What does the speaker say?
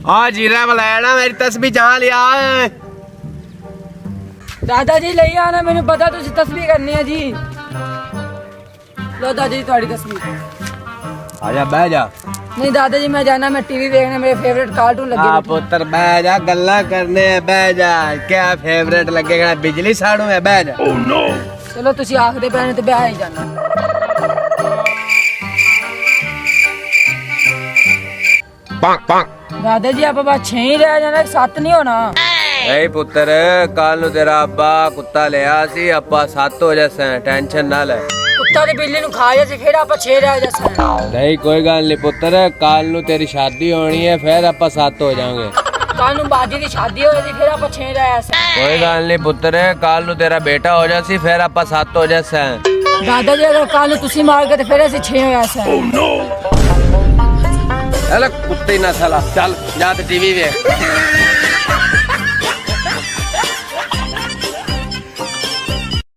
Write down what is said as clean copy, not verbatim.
आ जीरा बुलाया ना मेरी तस्वीर जहाँ लिया है। दादा जी ले आना, मैंने पता तुझे तस्वीर करनी है जी। लो दादा जी थोड़ी तस्वीर। आजा बह जा। नहीं दादा जी मैं जाना, मैं टीवी देखना, मेरे फेवरेट कार्टून लगे। हाँ पुत्र बह जा, गल्ला करने है बह जा। क्या फेवरेट लगेगा, बिजली साड़ू है बह जा। oh, no. चलो तुसी आखदे पैने ते ब्याह ही जाना। दादा जी आप बस 6 ही रह जाना, 7 नहीं होना। नहीं पुत्र कल नु तेरा अब्बा कुत्ता लिया सी, अब्बा 7 हो जैसे टेंशन ना ले। कुत्ता ते बिल्ली नु खा जाए फिर आप 6 रह जैसे। नहीं कोई गल नहीं पुत्र, कल नु तेरी शादी होनी है फिर आप 7 हो जाएंगे। कल नु बाजी की शादी होएगी फिर आप 6 रह जैसे। कोई गल नहीं पुत्र, कल नु तेरा बेटा हो जासी फिर आप 7 हो जैसे। दादा जी अगर कल तुसी मार के तो फिर ऐसे 6 हो जैसे। कुत्ते ना साला, चल जा टीवी देख।